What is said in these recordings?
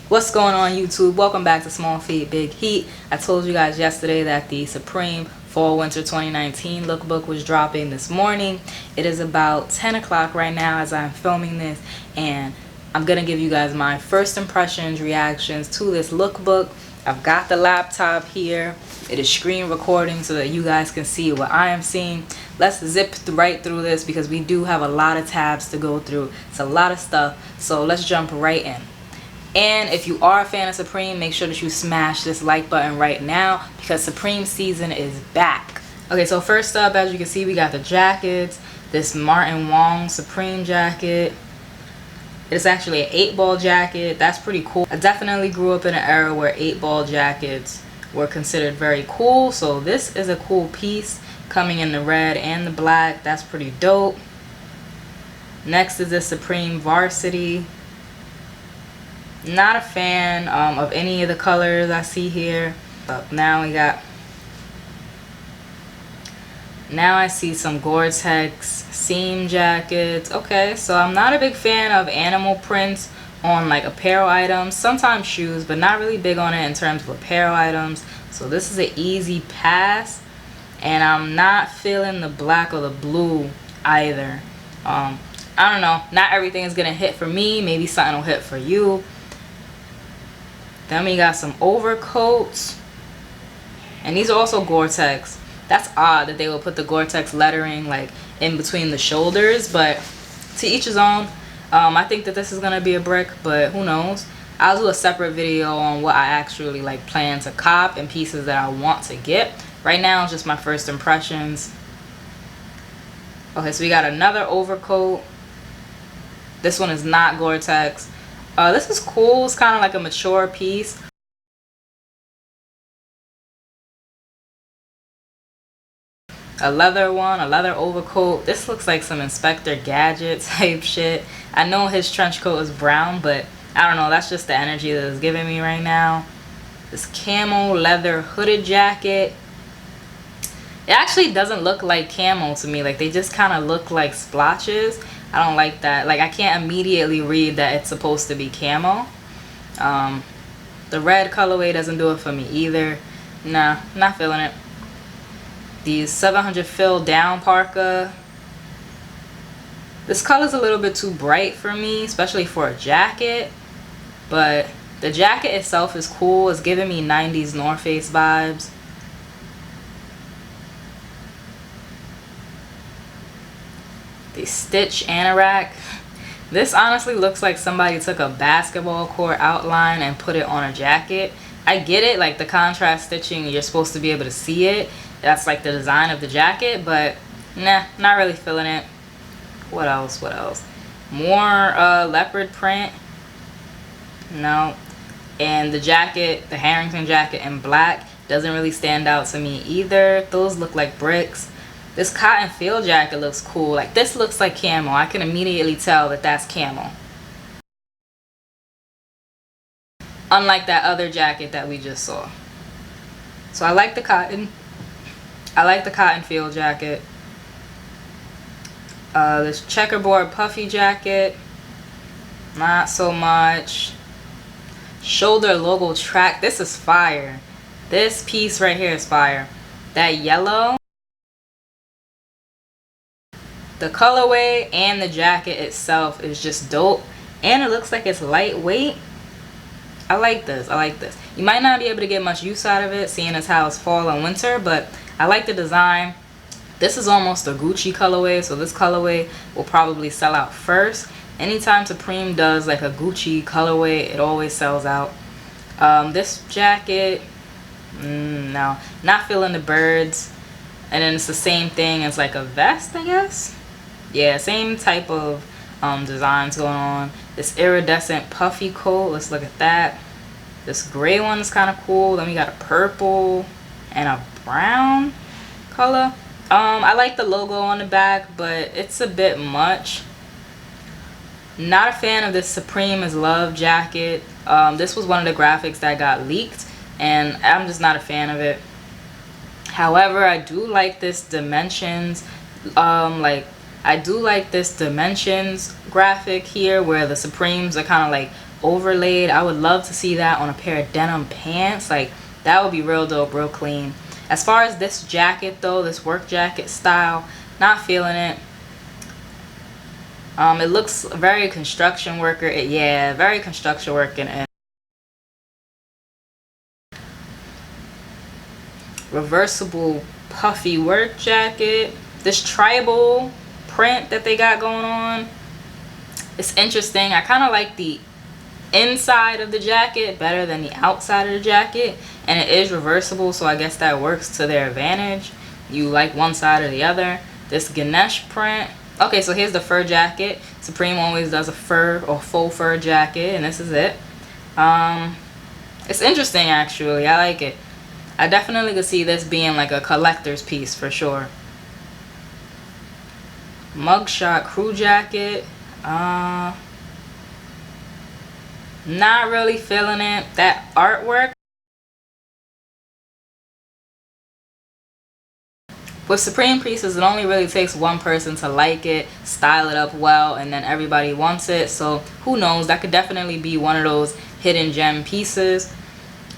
What's going on, YouTube? Welcome back to Small Feet Big Heat. I told you guys yesterday that the Supreme Fall Winter 2019 lookbook was dropping this morning. It is about 10 o'clock right now as I'm filming this, and I'm gonna give you guys my first impressions, reactions to this lookbook. I've got the laptop here. It is screen recording so that you guys can see what I am seeing. Let's zip right through this because we do have a lot of tabs to go through. It's a lot of stuff, so let's jump right in. And if you are a fan of Supreme, make sure that you smash this like button right now because Supreme season is back. Okay, so first up, as you can see, we got the jackets. This Martin Wong Supreme jacket. It's actually an 8-ball jacket. That's pretty cool. I definitely grew up in an era where 8-ball jackets were considered very cool. So this is a cool piece coming in the red and the black. That's pretty dope. Next is the Supreme Varsity. Not a fan of any of the colors I see here. But now I see some Gore-Tex seam jackets. Okay, so I'm not a big fan of animal prints on like apparel items. Sometimes shoes, but not really big on it in terms of apparel items. So this is an easy pass. And I'm not feeling the black or the blue either. I don't know. Not everything is going to hit for me. Maybe something will hit for you. Then we got some overcoats. And these are also Gore-Tex. That's odd that they will put the Gore-Tex lettering like in between the shoulders. But to each his own. I think that this is going to be a brick, but who knows. I'll do a separate video on what I actually like plan to cop and pieces that I want to get. Right now it's just my first impressions. Okay, so we got another overcoat. This one is not Gore-Tex. This is cool. It's kind of like a mature piece. A leather one, a leather overcoat. This looks like some Inspector Gadget type shit. I know his trench coat is brown, but I don't know. That's just the energy that it's giving me right now. This camo leather hooded jacket. It actually doesn't look like camo to me. Like they just kind of look like splotches. I don't like that. Like I can't immediately read that it's supposed to be camo. The red colorway doesn't do it for me either. Nah, not feeling it. The 700 fill down parka. This color's a little bit too bright for me, especially for a jacket. But the jacket itself is cool. It's giving me 90s North Face vibes. The stitch anorak. This honestly looks like somebody took a basketball court outline and put it on a jacket. I get it, like the contrast stitching, you're supposed to be able to see it. That's like the design of the jacket, but nah, not really feeling it. What else? What else? More leopard print. No. And the jacket, the Harrington jacket in black, doesn't really stand out to me either. Those look like bricks. This cotton field jacket looks cool. Like this looks like camo. I can immediately tell that that's camo. Unlike that other jacket that we just saw. So I like the cotton. I like the cotton field jacket. This checkerboard puffy jacket. Not so much. Shoulder logo track. This is fire. This piece right here is fire. That yellow. The colorway and the jacket itself is just dope. And it looks like it's lightweight. I like this. I like this. You might not be able to get much use out of it, seeing as how it's fall and winter, but I like the design. This is almost a Gucci colorway, so this colorway will probably sell out first. Anytime Supreme does like a Gucci colorway, it always sells out. This jacket, no, not feeling the birds. And then it's the same thing as like a vest, I guess. Yeah, same type of designs going on. This iridescent puffy coat, let's look at that. This gray one is kind of cool. Then we got a purple and a brown color. I like the logo on the back, but it's a bit much. Not a fan of this Supreme is Love jacket. This was one of the graphics that got leaked, and I'm just not a fan of it. However, I do like this dimensions I do like this dimensions graphic here where the Supremes are kind of like overlaid. I would love to see that on a pair of denim pants. Like, that would be real dope, real clean. As far as this jacket though, this work jacket style, not feeling it. It looks very construction worker. Yeah, very construction worker. And reversible puffy work jacket. This tribal print that they got going on, it's interesting. I kind of like the inside of the jacket better than the outside of the jacket, and it is reversible, so I guess that works to their advantage. You like one side or the other. This Ganesh print. Okay, so here's the fur jacket. Supreme always does a fur or faux fur jacket, and this is it. It's interesting, actually. I like it. I definitely could see this being like a collector's piece for sure. Mugshot crew jacket. Not really feeling it. That artwork. With Supreme pieces, it only really takes one person to like it, style it up well, and then everybody wants it. So who knows, that could definitely be one of those hidden gem pieces.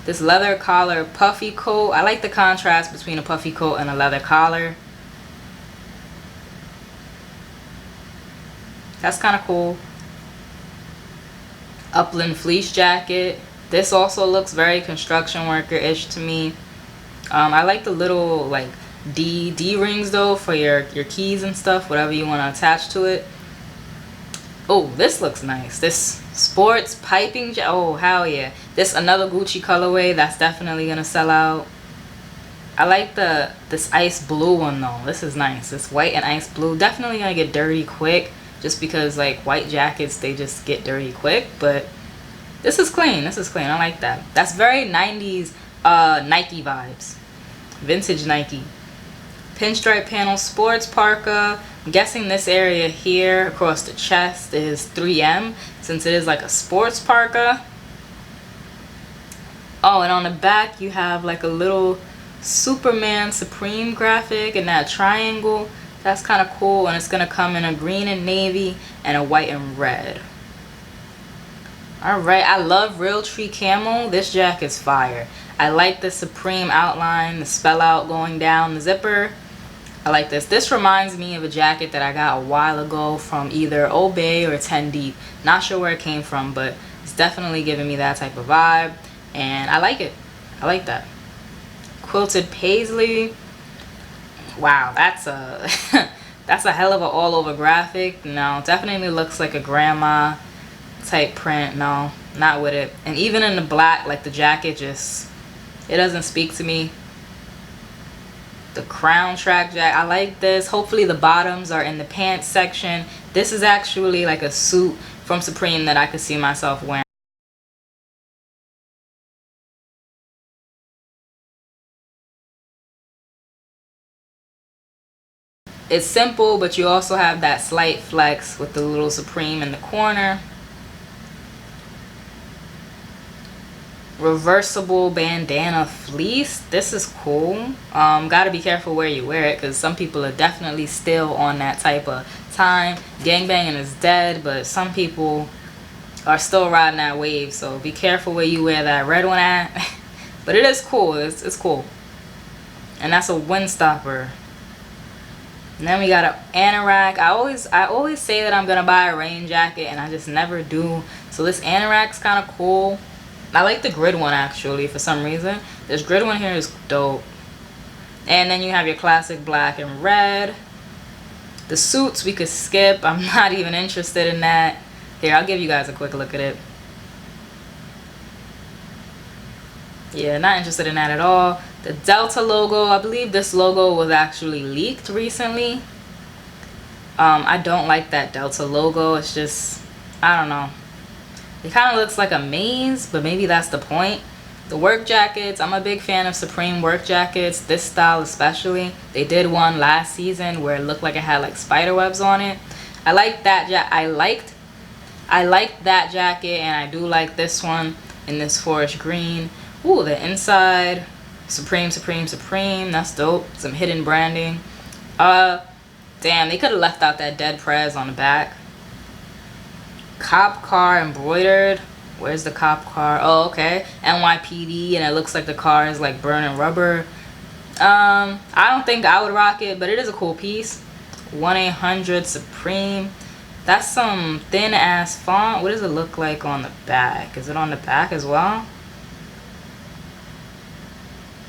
This leather collar puffy coat. I like the contrast between a puffy coat and a leather collar. That's kind of cool. Upland fleece jacket. This also looks very construction worker-ish to me. I like the little like D rings though for your keys and stuff, whatever you want to attach to it. Oh, this looks nice. This sports piping oh, hell yeah. This another Gucci colorway that's definitely gonna sell out. I like this ice blue one though. This is nice. This white and ice blue, definitely gonna get dirty quick, just because like white jackets, they just get dirty quick. But this is clean. This is clean. I like that. That's very 90s Nike vibes. Vintage Nike. Pinstripe panel sports parka. I'm guessing this area here across the chest is 3M, since it is like a sports parka. Oh, and on the back you have like a little Superman Supreme graphic in that triangle. That's kind of cool, and it's gonna come in a green and navy and a white and red. Alright, I love Realtree camo. This jacket's fire. I like the Supreme outline, the spell out going down the zipper. I like this. This reminds me of a jacket that I got a while ago from either Obey or 10 Deep. Not sure where it came from, but it's definitely giving me that type of vibe, and I like it. I like that. Quilted paisley. Wow, that's a that's a hell of an all over graphic. No, definitely looks like a grandma type print. No, not with it. And even in the black, like the jacket, just it doesn't speak to me. The crown track jacket, I like this. Hopefully the bottoms are in the pants section. This is actually like a suit from Supreme that I could see myself wearing. It's simple, but you also have that slight flex with the little Supreme in the corner. Reversible bandana fleece. This is cool. Gotta be careful where you wear it, because some people are definitely still on that type of time. Gangbanging is dead, but some people are still riding that wave, so be careful where you wear that red one at. But it is cool. It's cool. And that's a windstopper. And then we got an anorak. I always say that I'm gonna buy a rain jacket, and I just never do. So this anorak's kind of cool. I like the grid one actually for some reason. This grid one here is dope. And then you have your classic black and red. The suits we could skip. I'm not even interested in that. Here, I'll give you guys a quick look at it. Yeah, not interested in that at all. The Delta logo, I believe this logo was actually leaked recently. I don't like that Delta logo. It's just, I don't know. It kind of looks like a maze, but maybe that's the point. The work jackets, I'm a big fan of Supreme work jackets, this style especially. They did one last season where it looked like it had like spider webs on it. I like that I liked that jacket, and I do like this one in this forest green. Ooh, the inside, Supreme, Supreme, Supreme. That's dope. Some hidden branding. Damn, they could have left out that dead prez on the back. Cop car embroidered. Where's the cop car? Oh, okay. NYPD, and it looks like the car is like burning rubber. I don't think I would rock it, but it is a cool piece. 1-800 Supreme. That's some thin ass font. What does it look like on the back? Is it on the back as well?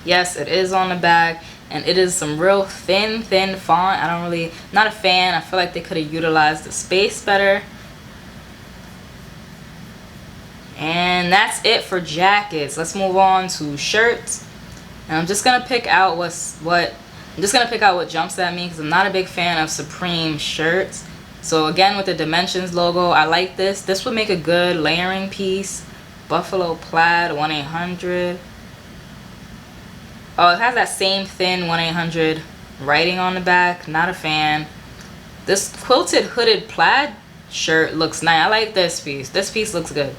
Yes, it is on the back, and it is some real thin font. I don't really, not a fan. I feel like they could have utilized the space better. And that's it for jackets. Let's move on to shirts. And I'm just gonna pick out what jumps at me, because I'm not a big fan of Supreme shirts. So again, with the Dimensions logo, I like this. This would make a good layering piece. Buffalo plaid, 1-800. Oh, it has that same thin 1-800 writing on the back. Not a fan. This quilted hooded plaid shirt looks nice. I like this piece. This piece looks good.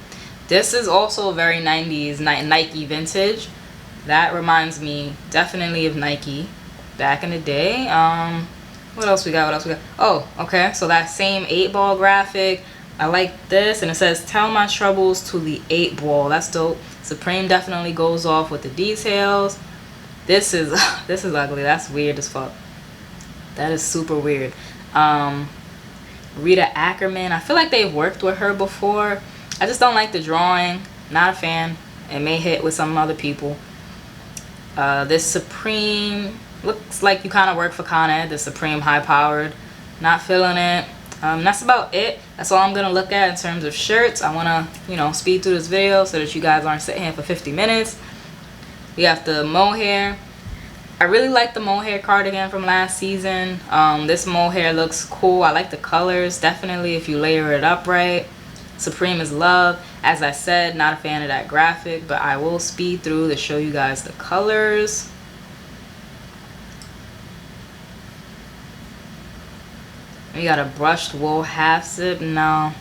This is also very 90s Nike vintage. That reminds me definitely of Nike back in the day. What else we got? Oh, okay. So that same 8-ball graphic. I like this, and it says "Tell my troubles to the 8-ball." That's dope. Supreme definitely goes off with the details. This is this is ugly. That's weird as fuck. That is super weird. Rita Ackerman. I feel like they've worked with her before. I just don't like the drawing. Not a fan. It may hit with some other people. This Supreme looks like you kind of work for Con Ed. The Supreme high powered. Not feeling it. That's about it. That's all I'm gonna look at in terms of shirts. I wanna, speed through this video so that you guys aren't sitting here for 50 minutes. We have the mohair. I really like the mohair cardigan from last season. This mohair looks cool. I like the colors. Definitely if you layer it up right. Supreme is love. As I said, not a fan of that graphic, but I will speed through to show you guys the colors. We got a brushed wool half zip. No,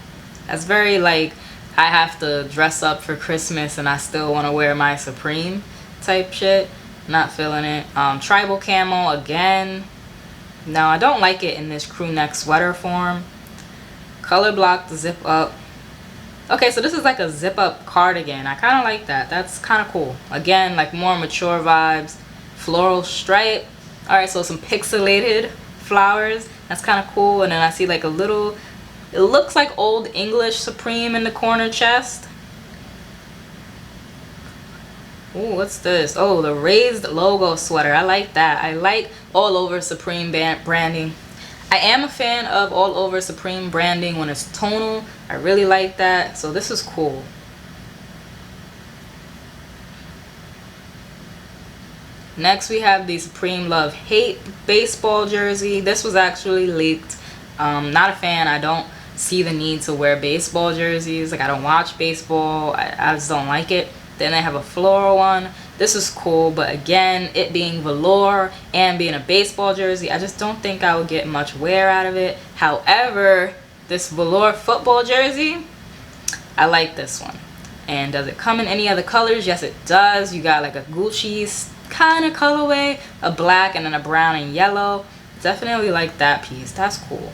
that's very like I have to dress up for Christmas and I still want to wear my Supreme type shit. Not feeling it. Tribal camo again. No, I don't like it in this crew neck sweater form. Color block, the zip up. Okay, so this is like a zip up cardigan. I kind of like that. That's kind of cool. Again, like more mature vibes. Floral stripe. Alright, so some pixelated flowers. That's kind of cool. And then I see like a little, it looks like Old English Supreme in the corner chest. Ooh, what's this? Oh, the raised logo sweater. I like that. I like all over Supreme branding. I am a fan of all over Supreme branding when it's tonal. I really like that. So this is cool. Next we have the Supreme Love Hate baseball jersey. This was actually leaked. Not a fan. I don't see the need to wear baseball jerseys. Like I don't watch baseball. I just don't like it. Then they have a floral one. This is cool, but again, it being velour and being a baseball jersey, I just don't think I would get much wear out of it. However, this velour football jersey, I like this one. And does it come in any other colors? Yes, it does. You got like a Gucci kind of colorway, a black and then a brown and yellow. Definitely like that piece. That's cool.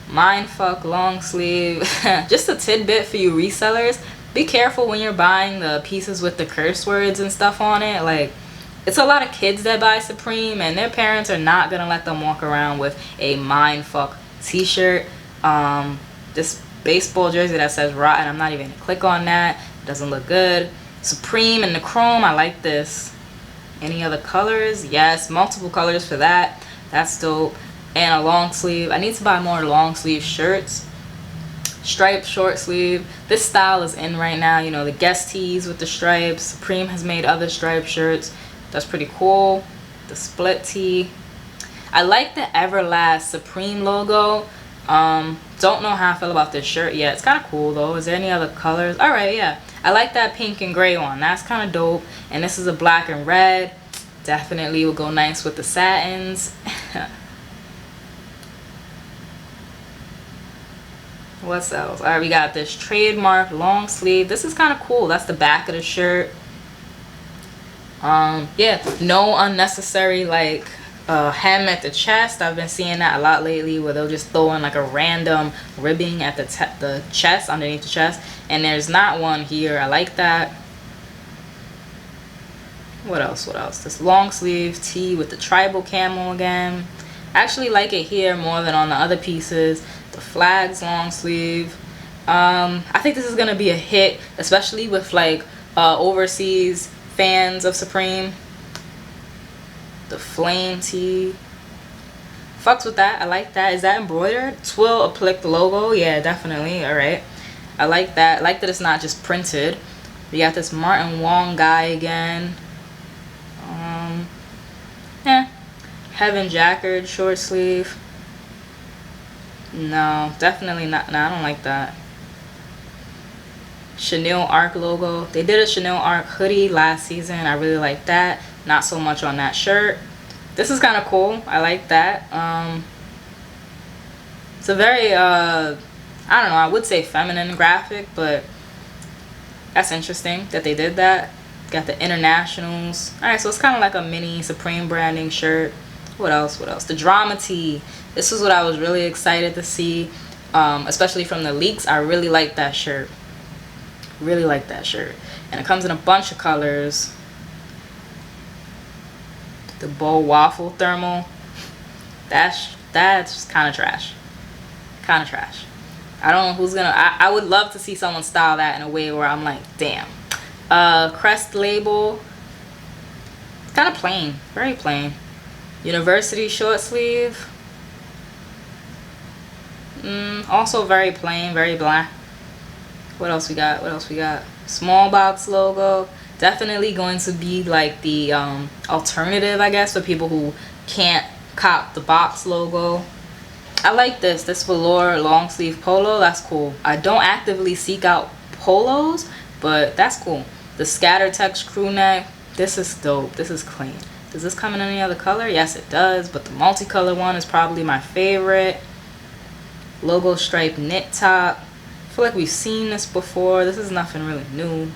Mindfuck long sleeve. Just a tidbit for you resellers. Be careful when you're buying the pieces with the curse words and stuff on it. Like, it's a lot of kids that buy Supreme and their parents are not gonna let them walk around with a mindfuck t-shirt. This baseball jersey that says rotten, I'm not even gonna click on that. It doesn't look good. Supreme and the chrome, I like this. Any other colors? Yes, multiple colors for that. That's dope. And a long sleeve. I need to buy more long sleeve shirts. Striped short sleeve. This style is in right now. You know, the guest tees with the stripes. Supreme has made other striped shirts. That's pretty cool. The split tee. I like the Everlast Supreme logo. Don't know how I feel about this shirt yet. It's kind of cool though. Is there any other colors? Alright, yeah. I like that pink and gray one. That's kind of dope. And this is a black and red. Definitely will go nice with the satins. What else? Alright, we got this trademark long sleeve. This is kind of cool. That's the back of the shirt. Yeah, no unnecessary like hem at the chest. I've been seeing that a lot lately, where they'll just throw in like a random ribbing at the chest, underneath the chest, and there's not one here. I like that. What else? What else? This long sleeve tee with the tribal camel again. I actually like it here more than on the other pieces. The flags long sleeve. I think this is gonna be a hit, especially with like overseas fans of Supreme. The flame tee. Fucks with that. I like that. Is that embroidered? Twill applique logo. Yeah, definitely. All right. I like that. I like that it's not just printed. We got this Martin Wong guy again. Yeah. Heaven Jacquard short sleeve. No, definitely not. No, I don't like that. Chanel Arc logo. They did a Chanel Arc hoodie last season. I really like that. Not so much on that shirt. This is kind of cool. I like that. It's a very I don't know, I would say feminine graphic, but that's interesting that they did that. Got the internationals. Alright, so it's kind of like a mini Supreme branding shirt. What else? What else? The drama tee. This is what I was really excited to see, especially from the leaks. I really like that shirt. Really like that shirt. And it comes in a bunch of colors. The bow waffle thermal. That's kind of trash. Kind of trash. I don't know who's gonna. I would love to see someone style that in a way where I'm like, damn. Crest label. Kind of plain. Very plain. University short sleeve. Also very plain. Very black. What else we got? What else we got? Small box logo. Definitely going to be like the alternative, I guess, for people who can't cop the box logo. I like this velour long sleeve polo. That's cool. I don't actively seek out polos, but that's cool. The scatter text crew neck. This is dope. This is clean. Does this come in any other color? Yes, it does, but the multicolor one is probably my favorite. Logo stripe knit top. I feel like we've seen this before. This is nothing really new.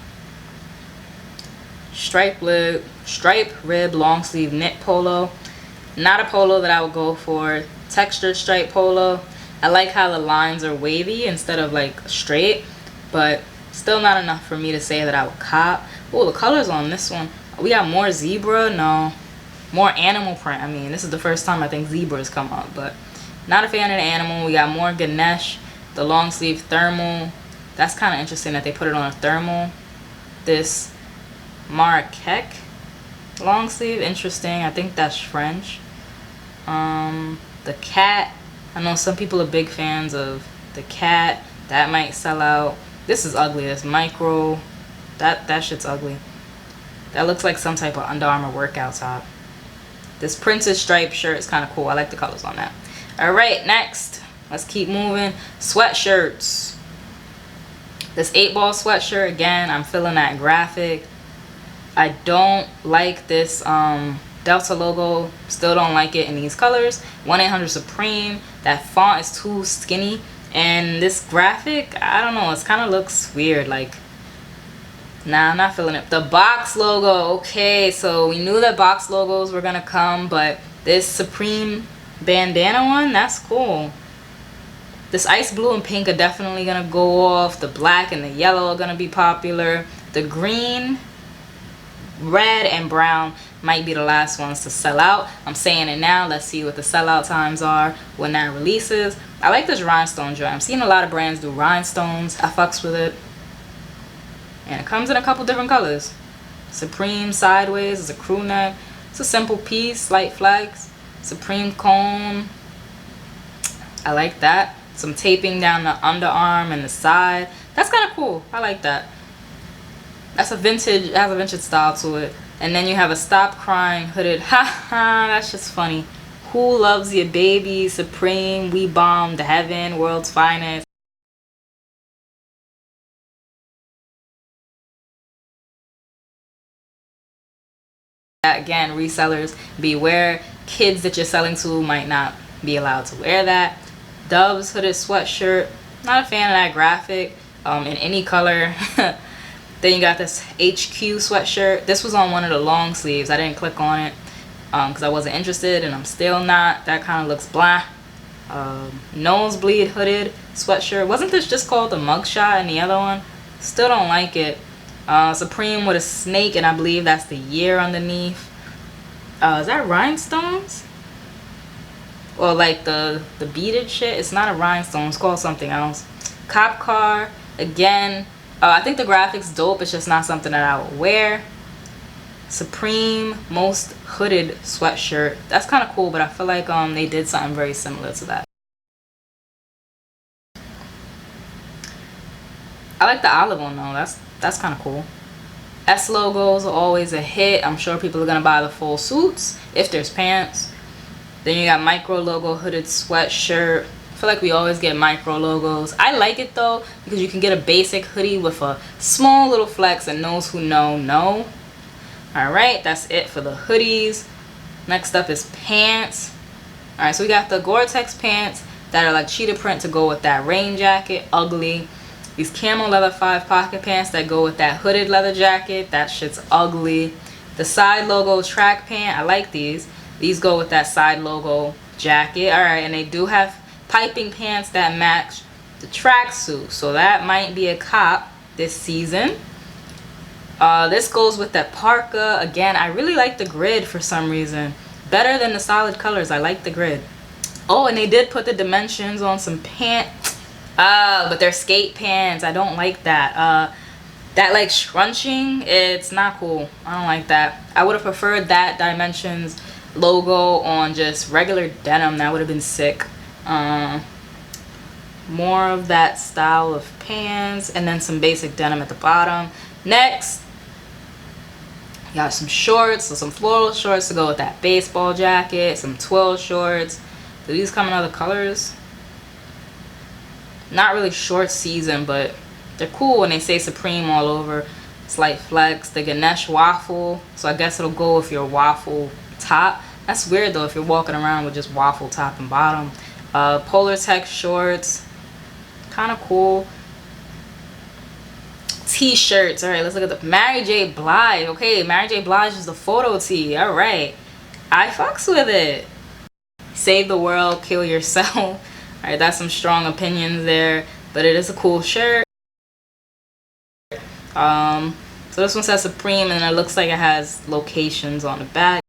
Stripe rib long sleeve knit polo. Not a polo that I would go for. Textured stripe polo. I like how the lines are wavy instead of like straight, but still not enough for me to say that I would cop. Oh, the colors on this one. We got more zebra. No, more animal print. I mean, this is the first time I think zebras come up, but not a fan of the animal. We got more Ganesh. The long sleeve thermal. That's kind of interesting that they put it on a thermal. This Marrakech long sleeve, interesting. I think that's French. The cat. I know some people are big fans of the cat. That might sell out. This is ugly. This micro. That shit's ugly. That looks like some type of Under Armour workout top. This printed striped shirt is kind of cool. I like the colors on that. All right, next. Let's keep moving. Sweatshirts. This 8-ball sweatshirt, again, I'm feeling that graphic. I don't like this Delta logo. Still don't like it in these colors. 1-800-SUPREME. That font is too skinny. And this graphic, I don't know. It kind of looks weird. Like, nah, I'm not feeling it. The box logo. Okay, so we knew that box logos were going to come. But this Supreme bandana one, that's cool. This ice blue and pink are definitely going to go off. The black and the yellow are going to be popular. The green, red, and brown might be the last ones to sell out. I'm saying it now. Let's see what the sellout times are when that releases. I like this rhinestone joint. I'm seeing a lot of brands do rhinestones. I fucks with it. And it comes in a couple different colors. Supreme sideways is a crew neck. It's a simple piece, light flags. Supreme cone. I like that. Some taping down the underarm and the side. That's kind of cool. I like that. That's a vintage, it has a vintage style to it. And then you have a stop crying hooded. Ha ha, that's just funny. Who loves your baby? Supreme, we bombed heaven, world's finest. Again, resellers, beware. Kids that you're selling to might not be allowed to wear that. Dove's hooded sweatshirt. Not a fan of that graphic in any color. Then you got this HQ sweatshirt. This was on one of the long sleeves. I didn't click on it. because I wasn't interested, and I'm still not. That kind of looks blah. Nosebleed hooded sweatshirt. Wasn't this just called the mugshot and the other one? Still don't like it. Supreme with a snake, and I believe that's the year underneath. Is that rhinestones? Or like the beaded shit? It's not a rhinestone, it's called something else. Cop car, again. I think the graphics dope, it's just not something that I would wear. Supreme most hooded sweatshirt. That's kind of cool, but I feel like they did something very similar to that. I like the olive one though. That's kind of cool. S logos are always a hit. I'm sure people are gonna buy the full suits if there's pants. Then you got micro logo hooded sweatshirt. I feel like we always get micro logos. I like it though because you can get a basic hoodie with a small little flex, and those who know. Alright, that's it for the hoodies. Next up is pants. Alright, so we got the Gore-Tex pants that are like cheetah print to go with that rain jacket. Ugly. These camo leather 5 pocket pants that go with that hooded leather jacket. That shit's ugly. The side logo track pant. I like these. These go with that side logo jacket. Alright, and they do have piping pants that match the tracksuit. So that might be a cop this season. This goes with that parka. Again, I really like the grid for some reason. Better than the solid colors. I like the grid. Oh, and they did put the dimensions on some pants. But they're skate pants. I don't like that. That like scrunching, it's not cool. I don't like that. I would have preferred that dimensions logo on just regular denim. That would have been sick. More of that style of pants, and then some basic denim at the bottom. Next, you got some shorts, so some floral shorts to go with that baseball jacket, some twill shorts. Do these come in other colors? Not really short season, but they're cool when they say Supreme all over. Slight flex. The Ganesh waffle, so I guess it'll go with your waffle top. That's weird though if you're walking around with just waffle top and bottom. Polar Tech shorts, kind of cool. T-shirts. All right, let's look at the Mary J. Blige. Okay, Mary J. Blige is the photo tee. All right, I fucks with it. Save the world, kill yourself. All right, that's some strong opinions there, but it is a cool shirt. So this one says Supreme, and it looks like it has locations on the back.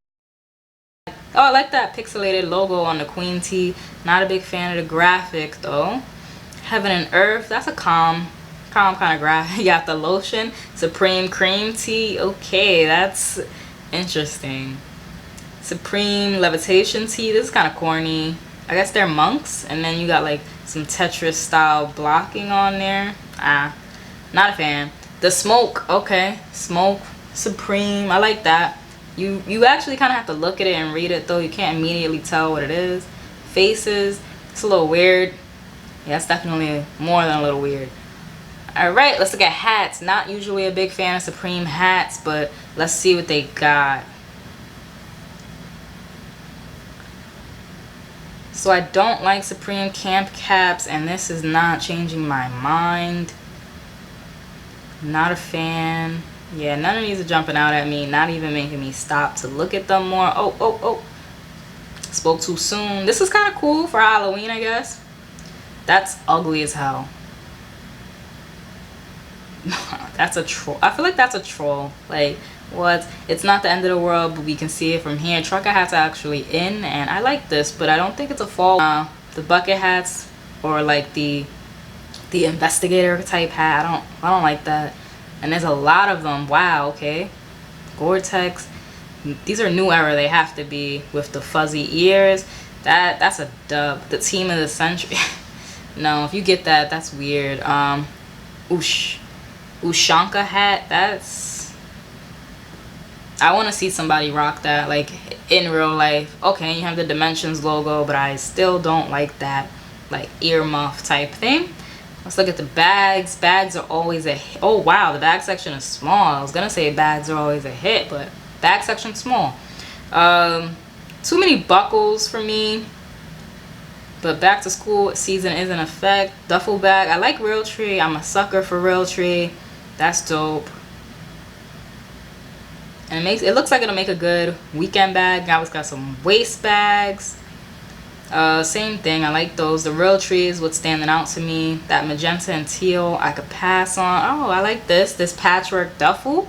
Oh, I like that pixelated logo on the Queen tee. Not a big fan of the graphic though. Heaven and Earth, that's a calm kind of graphic. You got the lotion, Supreme cream tee. Okay, that's interesting. Supreme levitation tee. This is kind of corny. I guess they're monks, and then you got like some Tetris style blocking on there. Not a fan. The smoke, okay, smoke Supreme. I like that. You actually kind of have to look at it and read it though. You can't immediately tell what it is. Faces, it's a little weird. Yeah, it's definitely more than a little weird. All right, let's look at hats. Not usually a big fan of Supreme hats, but let's see what they got. So I don't like Supreme camp caps, and this is not changing my mind. Not a fan. Yeah, none of these are jumping out at me, not even making me stop to look at them more. Oh. Spoke too soon. This is kind of cool for Halloween, I guess. That's ugly as hell. That's a troll. I feel like that's a troll. Like, what? It's not the end of the world, but we can see it from here. Trucker hats are actually in, and I like this, but I don't think it's a fall. The bucket hats, or like the investigator type hat, I don't like that. And there's a lot of them. Wow, okay. Gore-Tex. These are new era. They have to be with the fuzzy ears. That's a dub. The team of the century. No, if you get that, that's weird. Ushanka hat. That's... I want to see somebody rock that, like, in real life. Okay, you have the Dimensions logo, but I still don't like that, like, earmuff type thing. Let's look at the bags. Bags are always a hit. Oh, wow, the bag section is small. I was going to say bags are always a hit, but bag section small. Too many buckles for me. But back to school season is in effect. Duffel bag. I like Realtree. I'm a sucker for Realtree. That's dope. And it looks like it'll make a good weekend bag. Now it's got some waist bags. Same thing, I like those. The real tree is what's standing out to me. That magenta and teal I could pass on. Oh, I like this patchwork duffel.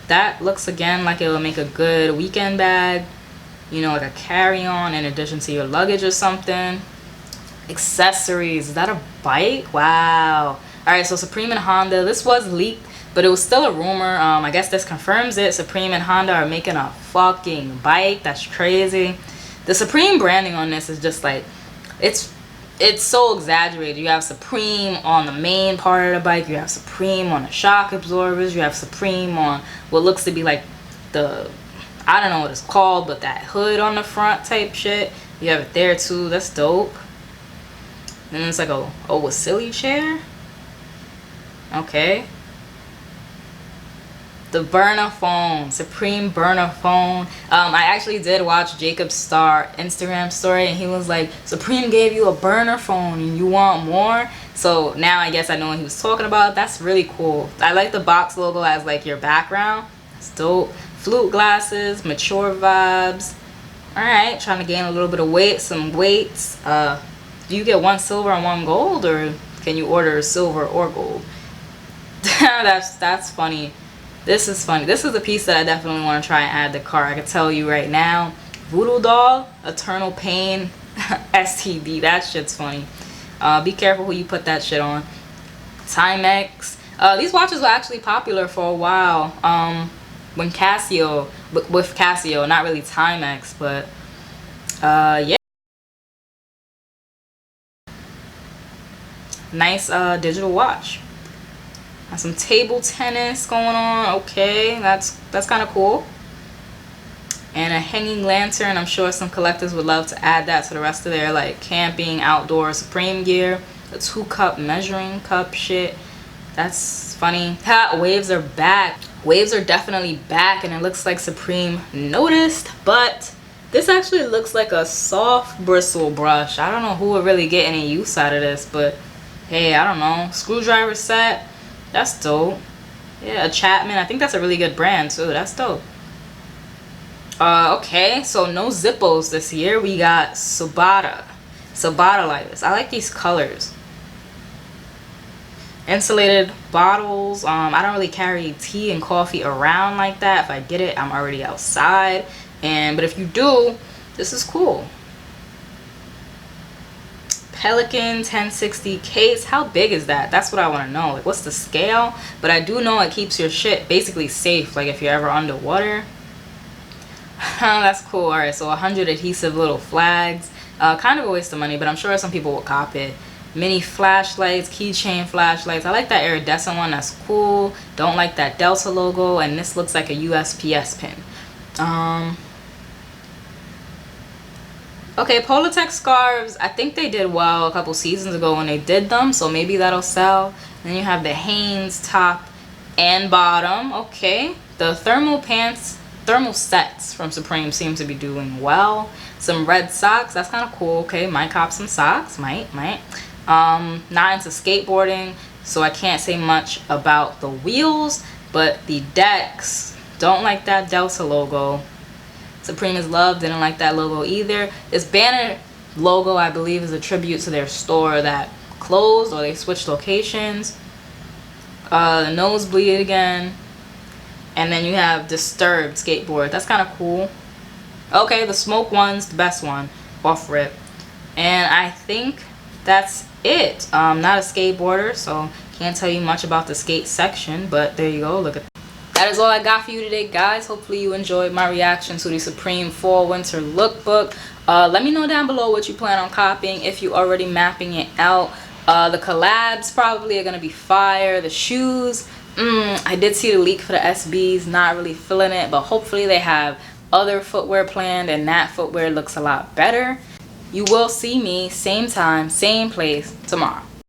That looks again like it will make a good weekend bag, you know, like a carry-on in addition to your luggage or something. Accessories, is that a bike? Wow. All right, so Supreme and Honda, this was leaked, but it was still a rumor. I guess this confirms it. Supreme and Honda are making a fucking bike. That's crazy. The Supreme branding on this is just like, it's so exaggerated. You have Supreme on the main part of the bike. You have Supreme on the shock absorbers. You have Supreme on what looks to be like the, I don't know what it's called, but that hood on the front type shit. You have it there too. That's dope. And then it's like a Wasili chair. Okay. The burner phone, Supreme burner phone. I actually did watch Jacob's Star Instagram story, and he was like, Supreme gave you a burner phone and you want more? So now I guess I know what he was talking about. That's really cool. I like the box logo as like your background. It's dope. Flute glasses, mature vibes. Alright, trying to gain a little bit of weight, some weights. Do you get one silver and one gold, or can you order silver or gold? That's funny. This is funny. This is a piece that I definitely want to try and add to the cart. I can tell you right now. Voodoo doll, eternal pain, STD. That shit's funny. Be careful who you put that shit on. Timex. These watches were actually popular for a while. When Casio, with Casio, not really Timex, but yeah. Nice digital watch. Got some table tennis going on. Okay, that's kind of cool. And a hanging lantern. I'm sure some collectors would love to add that to the rest of their like camping, outdoor Supreme gear. A 2-cup measuring cup shit. That's funny. Ha, waves are back. Waves are definitely back, and it looks like Supreme noticed, but this actually looks like a soft bristle brush. I don't know who would really get any use out of this, but hey, I don't know. Screwdriver set. That's dope. Yeah, a Chapman. I think that's a really good brand too. That's dope. Okay, so no Zippos this year. We got Sobata lighters. I like these colors. Insulated bottles. I don't really carry tea and coffee around like that. If I get it, I'm already outside. But if you do, this is cool. Pelican 1060 case. How big is that? That's what I want to know. Like, what's the scale? But I do know it keeps your shit basically safe, like if you're ever underwater. That's cool. All right, so 100 adhesive little flags. Kind of a waste of money, but I'm sure some people will cop it. Mini flashlights, keychain flashlights. I like that iridescent one. That's cool. Don't like that Delta logo, and this looks like a USPS pin. Okay, Polatex scarves. I think they did well a couple seasons ago when they did them, so maybe that'll sell. Then you have the Hanes top and bottom. Okay, the thermal sets from Supreme seem to be doing well. Some red socks. That's kind of cool. Okay, might cop some socks. Might. Not into skateboarding, so I can't say much about the wheels, but the decks, don't like that Delta logo. Supreme is loved, didn't like that logo either. This banner logo, I believe, is a tribute to their store that closed or they switched locations. The nosebleed again. And then you have Disturbed skateboard. That's kind of cool. Okay, the smoke one's the best one. Off rip. And I think that's it. Not a skateboarder, so can't tell you much about the skate section, but there you go. Look at that. That is all I got for you today, guys. Hopefully you enjoyed my reaction to the Supreme Fall Winter Lookbook. Let me know down below what you plan on copying, if you already mapping it out. The collabs probably are going to be fire. The shoes, I did see the leak for the SBs. Not really feeling it, but hopefully they have other footwear planned, and that footwear looks a lot better. You will see me same time, same place tomorrow.